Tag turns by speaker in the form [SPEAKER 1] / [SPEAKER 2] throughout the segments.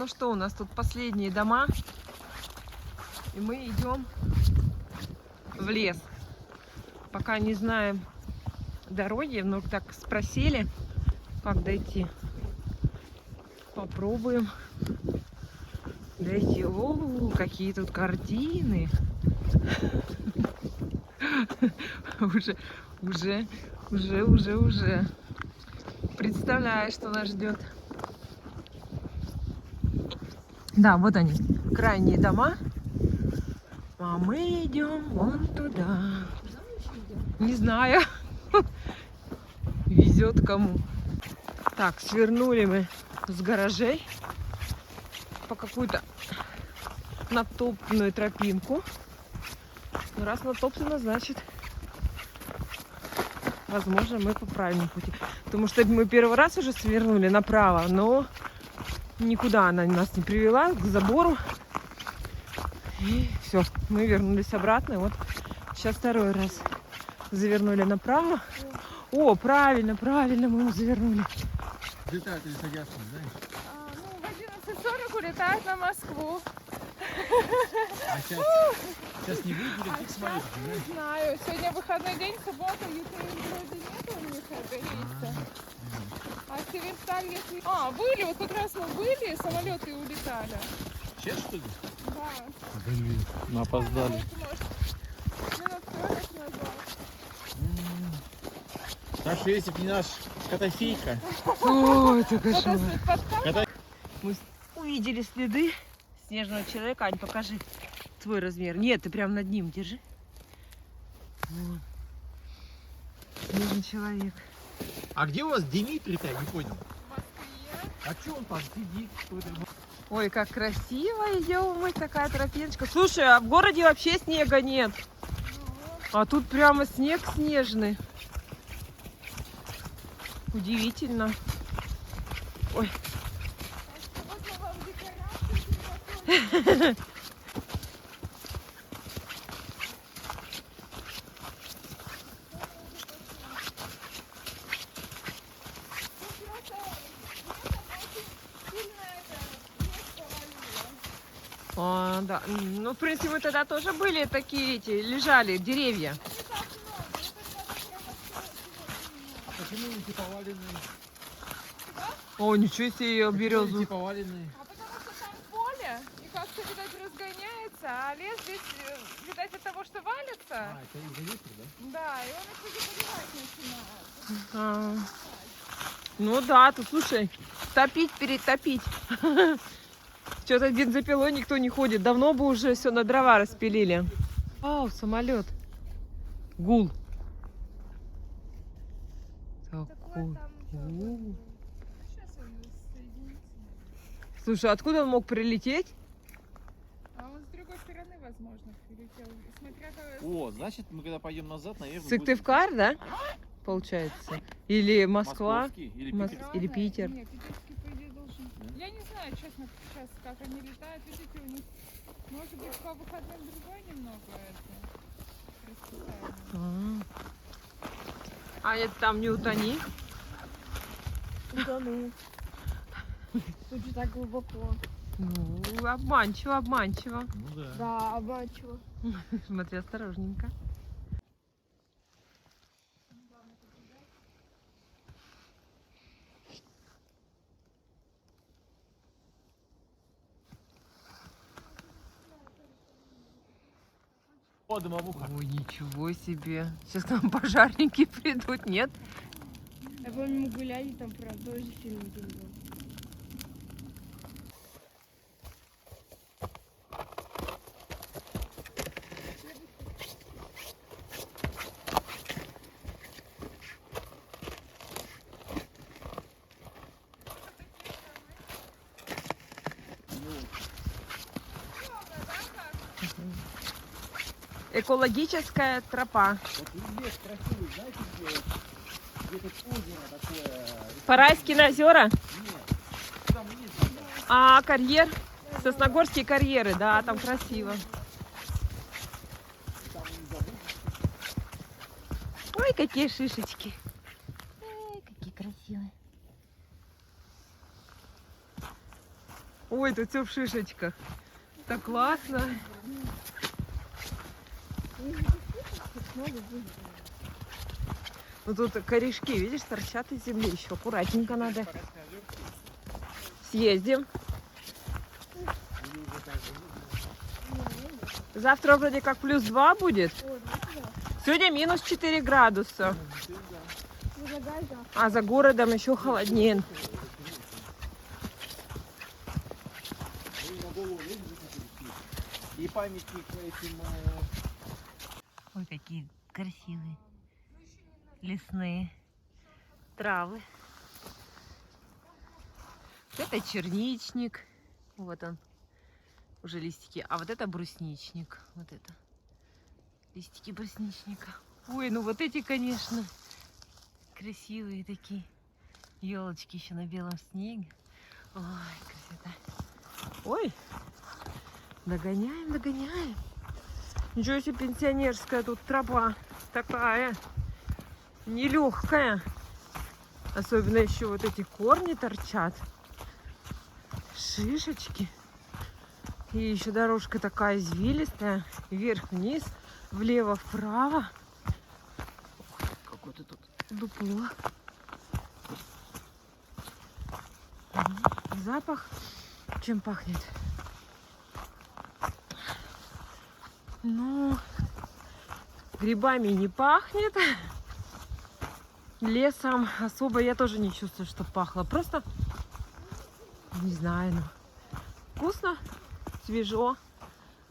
[SPEAKER 1] что, у нас тут последние дома, и мы идем в лес. Пока не знаем дороги, но так спросили, как дойти. Попробуем дойти. О, какие тут картины. Уже. Представляю, что нас ждет. Да, вот они, крайние дома. А мы идем вон туда. Не знаю. Везет кому. Так, свернули мы с гаражей по какую-то натоптанную тропинку. Но раз натоптано, значит, возможно, мы по правильному пути. Потому что мы первый раз уже свернули направо, но никуда она нас не привела, к забору. И все, мы вернулись обратно. И вот сейчас второй раз завернули направо. О, правильно, мы завернули.
[SPEAKER 2] Летают или садятся, знаешь?
[SPEAKER 3] В 11:40 улетает на Москву.
[SPEAKER 2] А сейчас не будет, будем фиг смотреть, знаешь?
[SPEAKER 3] Не знаю. Сегодня выходной день, суббота, вроде нет у них рейса. А Северсталь, если... были, вот как раз мы были, самолеты улетали.
[SPEAKER 2] Сейчас, что ли?
[SPEAKER 3] Да.
[SPEAKER 2] Блин, мы опоздали.
[SPEAKER 3] Минут 40 назад.
[SPEAKER 2] Так что если бы не наш Котофейка...
[SPEAKER 1] Ой, это кошмар.
[SPEAKER 2] Кота...
[SPEAKER 1] Мы увидели следы снежного человека. Ань, покажи твой размер. Нет, ты прям над ним держи. Вот. Снежный человек.
[SPEAKER 2] А где у вас Дмитрий-то? Я не понял.
[SPEAKER 3] В Москве.
[SPEAKER 2] А что он там сидит?
[SPEAKER 1] Ой, как красиво идем мы, такая тропиночка. Слушай, а в городе вообще снега нет. А тут прямо снег снежный. Удивительно. Ой. Да. Ну, в принципе, мы тогда тоже были такие, лежали деревья.
[SPEAKER 2] Почему эти поваленные?
[SPEAKER 1] О, ничего себе, березу.
[SPEAKER 2] Поваленные.
[SPEAKER 3] А потому что там поле, и как-то, видать, разгоняется, а лес здесь, видать, от того, что валится.
[SPEAKER 2] Это из-за ветра, да?
[SPEAKER 3] Да, и он их уже поливать начинает.
[SPEAKER 1] Ну да, тут, слушай, топить, перетопить. Что-то бензопилой никто не ходит. Давно бы уже все на дрова распилили. Вау, самолет. Гул. Такой.
[SPEAKER 3] Сейчас он соединится.
[SPEAKER 1] Слушай, откуда он мог прилететь?
[SPEAKER 3] А он с другой стороны, возможно, прилетел. Смотря как...
[SPEAKER 2] О, значит, мы когда пойдем назад, наверное,
[SPEAKER 1] Сыктывкар, да? Получается. Или Москва.
[SPEAKER 2] Московский или
[SPEAKER 1] Мос-
[SPEAKER 2] Питер.
[SPEAKER 1] Или Питер.
[SPEAKER 3] Нет, питерский, по идее, должен... Я не знаю, честно, сейчас, как они летают. Видите, у них, может быть, по выходным другой немного это... расписание.
[SPEAKER 1] А это там не утони.
[SPEAKER 4] Утону. Тут же так глубоко.
[SPEAKER 1] Ну, обманчиво.
[SPEAKER 2] Ну да.
[SPEAKER 4] Да, обманчиво.
[SPEAKER 1] Смотри, осторожненько.
[SPEAKER 2] О, дымовуха.
[SPEAKER 1] Ой, ничего себе. Сейчас к нам пожарники придут, нет?
[SPEAKER 4] Я помню, мы гуляли, там прям тоже фильм был.
[SPEAKER 1] Экологическая тропа.
[SPEAKER 2] Вот лес красивый, знаете, где тут озеро такое?
[SPEAKER 1] Парайские озера.
[SPEAKER 2] Нет, там вниз надо.
[SPEAKER 1] А, карьер. Сосногорские карьеры, да, там красиво.
[SPEAKER 2] Там не забудь.
[SPEAKER 1] Ой, какие шишечки. Ой, какие красивые. Ой, тут все в шишечках. Так классно. Ну тут корешки, видишь, торчат из земли. Еще аккуратненько надо. Съездим. Завтра вроде как +2 будет. Сегодня -4 градуса. А за городом еще холоднее.
[SPEAKER 2] И памятник этим...
[SPEAKER 1] Ой, какие красивые лесные травы. Это черничник. Вот он. Уже листики. А вот это брусничник. Вот это. Листики брусничника. Ой, ну вот эти, конечно, красивые такие. Елочки еще на белом снеге. Ой, красота. Ой, догоняем, догоняем. Ничего себе, пенсионерская тут тропа. Такая нелегкая. Особенно еще вот эти корни торчат. Шишечки. И еще дорожка такая извилистая. Вверх-вниз, влево-вправо. Какое-то тут дупло. Запах. Чем пахнет? Ну, грибами не пахнет. Лесом особо я тоже не чувствую, что пахло. Просто, не знаю, ну, вкусно, свежо.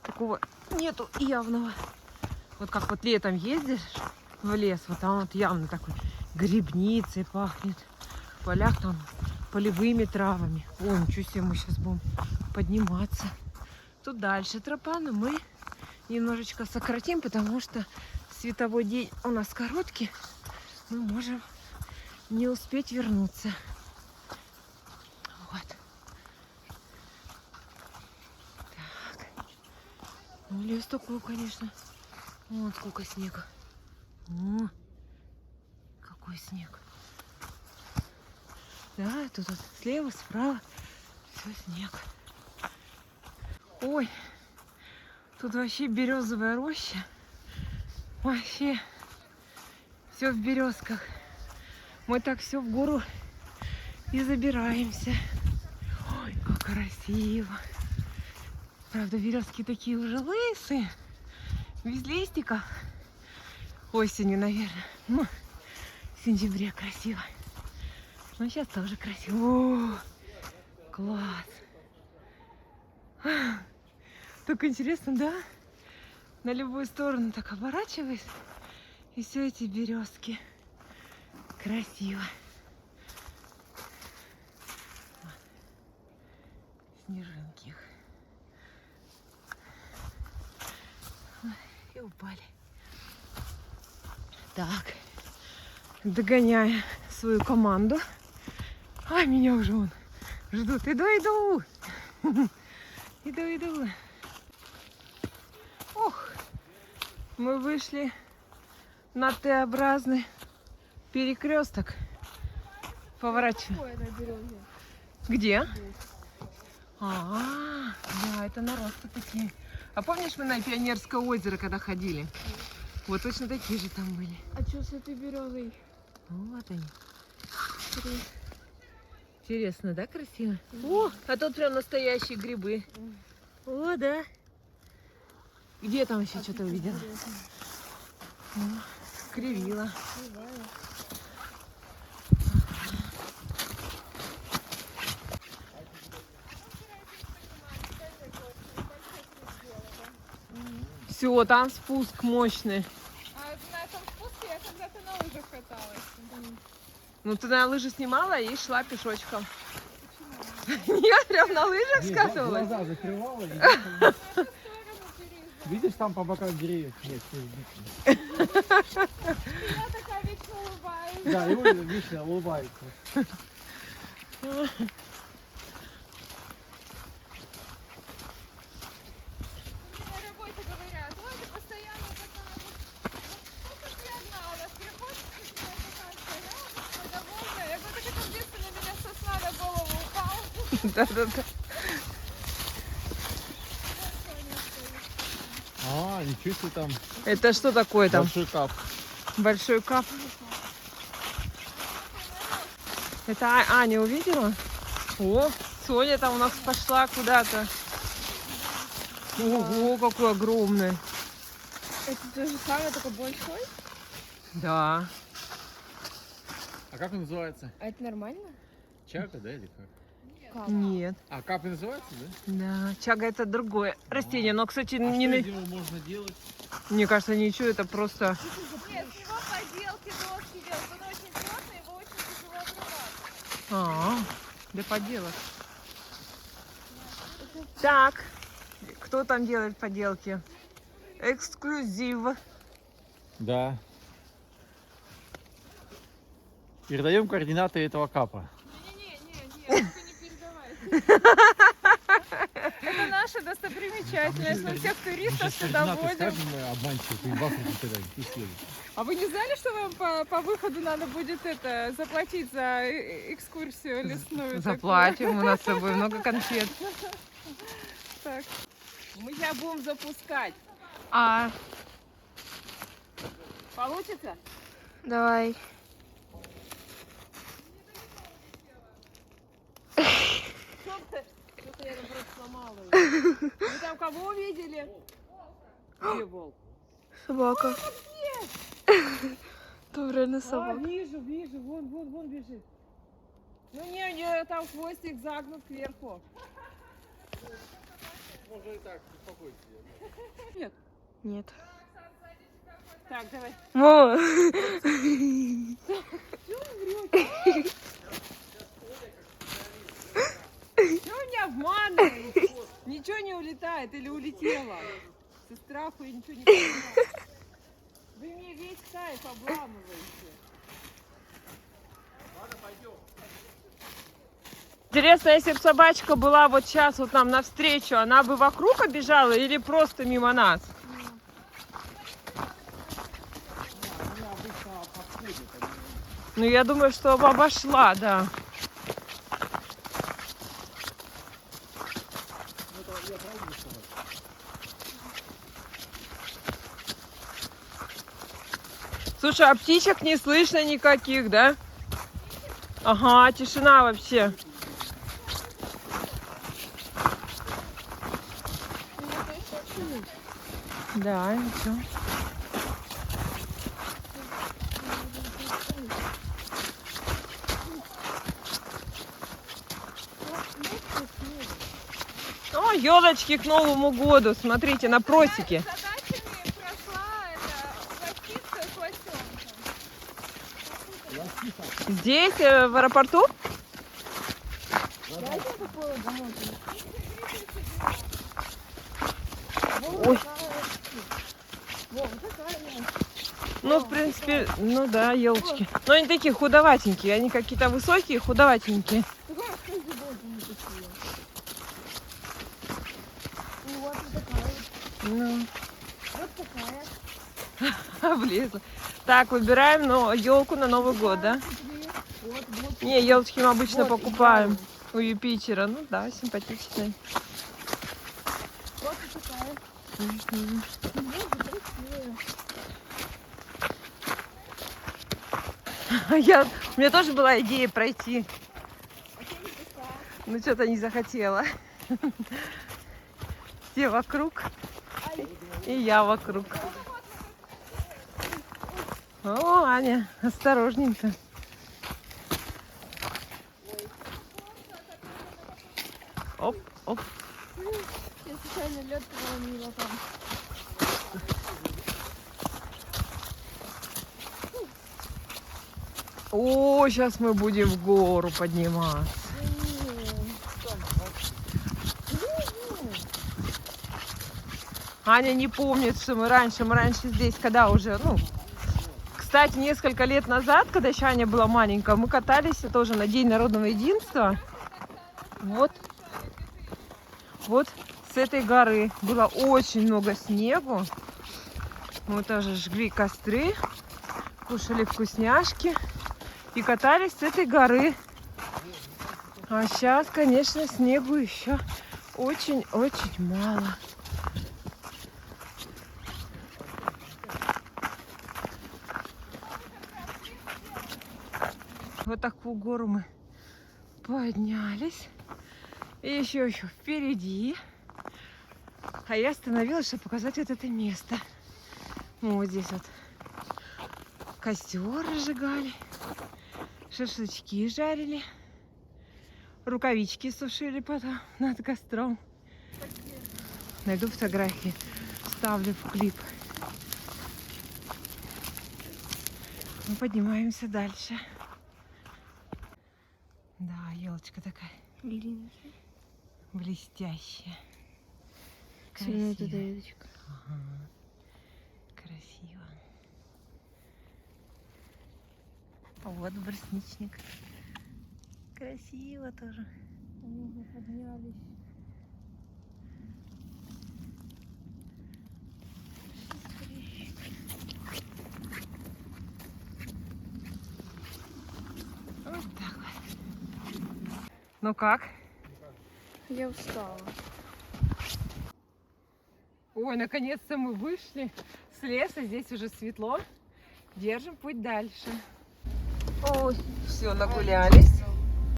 [SPEAKER 1] Такого нету явного. Вот как вот летом ездишь в лес, вот там вот явно такой грибницей пахнет. В полях там полевыми травами. Ой, ничего себе, мы сейчас будем подниматься. Тут дальше тропа, но мы немножечко сократим, потому что световой день у нас короткий. Мы можем не успеть вернуться. Вот. Так. Ну, лес такой, конечно. Вот сколько снега. О, какой снег. Да, тут вот слева, справа все снег. Ой, тут вообще березовая роща. Вообще все в березках. Мы так все в гору и забираемся. Ой, как красиво. Правда, березки такие уже лысые. Без листиков. Осенью, наверное. Ну, в сентябре красиво. Но сейчас тоже красиво. О, класс. Так интересно, да? На любую сторону так оборачиваюсь. И все эти березки. Красиво. Снежинки их. И упали. Так. Догоняя свою команду. А, меня уже вон ждут. Иду. Иду. Ох. Мы вышли на Т-образный перекресток. Поворачиваем. Где? Да, это наросты такие. А помнишь, мы на Пионерское озеро, когда ходили? Вот точно такие же там были.
[SPEAKER 4] А что с этой березой?
[SPEAKER 1] Вот они. Интересно, да, красиво? О, а тут прям настоящие грибы. О, да. Где там еще что-то увидела? Кривила. Все, там спуск мощный.
[SPEAKER 3] А на этом спуске я когда-то на лыжах каталась.
[SPEAKER 1] Ну ты на лыжи снимала и шла пешочком. Нет, прям на лыжах скатывалась.
[SPEAKER 2] Глаза закрывала. Видишь, там по бокам деревьев нет.
[SPEAKER 3] Я такая вечно улыбаюсь.
[SPEAKER 2] Да, и он вечно улыбается.
[SPEAKER 3] На работе говорят, ой, ты постоянно такая. Сколько ты одна у нас приходит, я довольна. Я говорю, так это в детстве на меня сосна на голову упала.
[SPEAKER 1] Да-да-да.
[SPEAKER 2] А, ничего себе там.
[SPEAKER 1] Это что такое там?
[SPEAKER 2] Большой кап.
[SPEAKER 1] Большой кап. Это Аня увидела? О, Соня там у нас пошла куда-то. Ого, какой огромный.
[SPEAKER 4] Это то же самое, только большой?
[SPEAKER 1] Да.
[SPEAKER 2] А как он называется?
[SPEAKER 4] А это нормально?
[SPEAKER 2] Чага, да, или как?
[SPEAKER 4] Как?
[SPEAKER 1] Нет.
[SPEAKER 2] А кап и называется, да?
[SPEAKER 1] Да, чага это другое растение. Но, кстати,
[SPEAKER 2] А
[SPEAKER 1] не,
[SPEAKER 2] что из него можно делать?
[SPEAKER 1] мне кажется, ничего, это просто...
[SPEAKER 3] Нет, с него поделки, доски делают. Он очень твердый, его очень тяжело отрывать.
[SPEAKER 1] для поделок. Так, кто там делает поделки? Эксклюзив.
[SPEAKER 2] Да. Передаем координаты этого капа.
[SPEAKER 3] Не-не-не, только не передавайте. Это наша достопримечательность. Мы всех туристов сюда водим.
[SPEAKER 2] Обманщик, и в Африку когда не съедет.
[SPEAKER 3] А вы не знали, что вам по выходу надо будет это заплатить за экскурсию лесную?
[SPEAKER 1] Заплатим, у нас с собой много конфет.
[SPEAKER 3] Так. Мы сейчас будем запускать.
[SPEAKER 1] А,
[SPEAKER 3] Получится?
[SPEAKER 4] Давай.
[SPEAKER 3] Что-то я там просто сломала. Вы там кого увидели? Где волк?
[SPEAKER 4] Собака. Это реально
[SPEAKER 3] А,
[SPEAKER 4] собака.
[SPEAKER 3] вижу, вон бежит. Ну не, там хвостик загнут кверху.
[SPEAKER 2] Можно и так, успокойтесь.
[SPEAKER 3] Нет.
[SPEAKER 4] Нет.
[SPEAKER 3] Так, давай.
[SPEAKER 4] Мама.
[SPEAKER 3] Чего не обманываете? Ничего не улетает или улетело? Со страху я ничего не понимаю. Вы мне весь кайф обламываете.
[SPEAKER 1] интересно, если бы собачка была вот сейчас вот нам навстречу, она бы вокруг обежала или просто мимо нас? Ну, я думаю, что обошла, да. Слушай, а птичек не слышно никаких, да? Ага, тишина вообще. Да, и всё. О, елочки к Новому году. Смотрите, на просеке.
[SPEAKER 3] Задачами прошла ластиться с лосенком.
[SPEAKER 1] Здесь, в аэропорту? Ой. Ну, в принципе, ну да, елочки. Но они такие худоватенькие, они какие-то высокие, худоватенькие. Ну. Влезла. Так, выбираем, но елку на Новый год, да? Не, елочки мы обычно покупаем у Юпитера. Ну да, симпатичные. Мгм. У меня тоже была идея пройти. Ну что-то не захотела. Все вокруг. И я вокруг. О, Аня, осторожненько. Оп, оп.
[SPEAKER 4] Я случайно лед проломила там.
[SPEAKER 1] О, сейчас мы будем в гору подниматься. Аня не помнит, что мы раньше здесь, когда уже, ну, кстати, несколько лет назад, когда еще Аня была маленькая, мы катались тоже на День народного единства. Вот с этой горы было очень много снегу. Мы тоже жгли костры, кушали вкусняшки и катались с этой горы. А сейчас, конечно, снегу еще очень-очень мало. Вот такую гору мы поднялись. И еще впереди. А я остановилась, чтобы показать вот это место. Мы вот здесь вот костер разжигали, шашлычки жарили, рукавички сушили потом над костром. Найду фотографии, вставлю в клип. Мы поднимаемся дальше. Да, елочка такая блестящая.
[SPEAKER 4] Сильно вот эта
[SPEAKER 1] Красивая.
[SPEAKER 4] веточка.
[SPEAKER 1] Ага. Красиво. А вот брусничник. Красиво тоже.
[SPEAKER 4] Мы поднялись.
[SPEAKER 1] Вот так вот. Ну как?
[SPEAKER 4] Я устала.
[SPEAKER 1] Ой, наконец-то мы вышли с леса. Здесь уже светло. Держим путь дальше. Ой, все, нагулялись.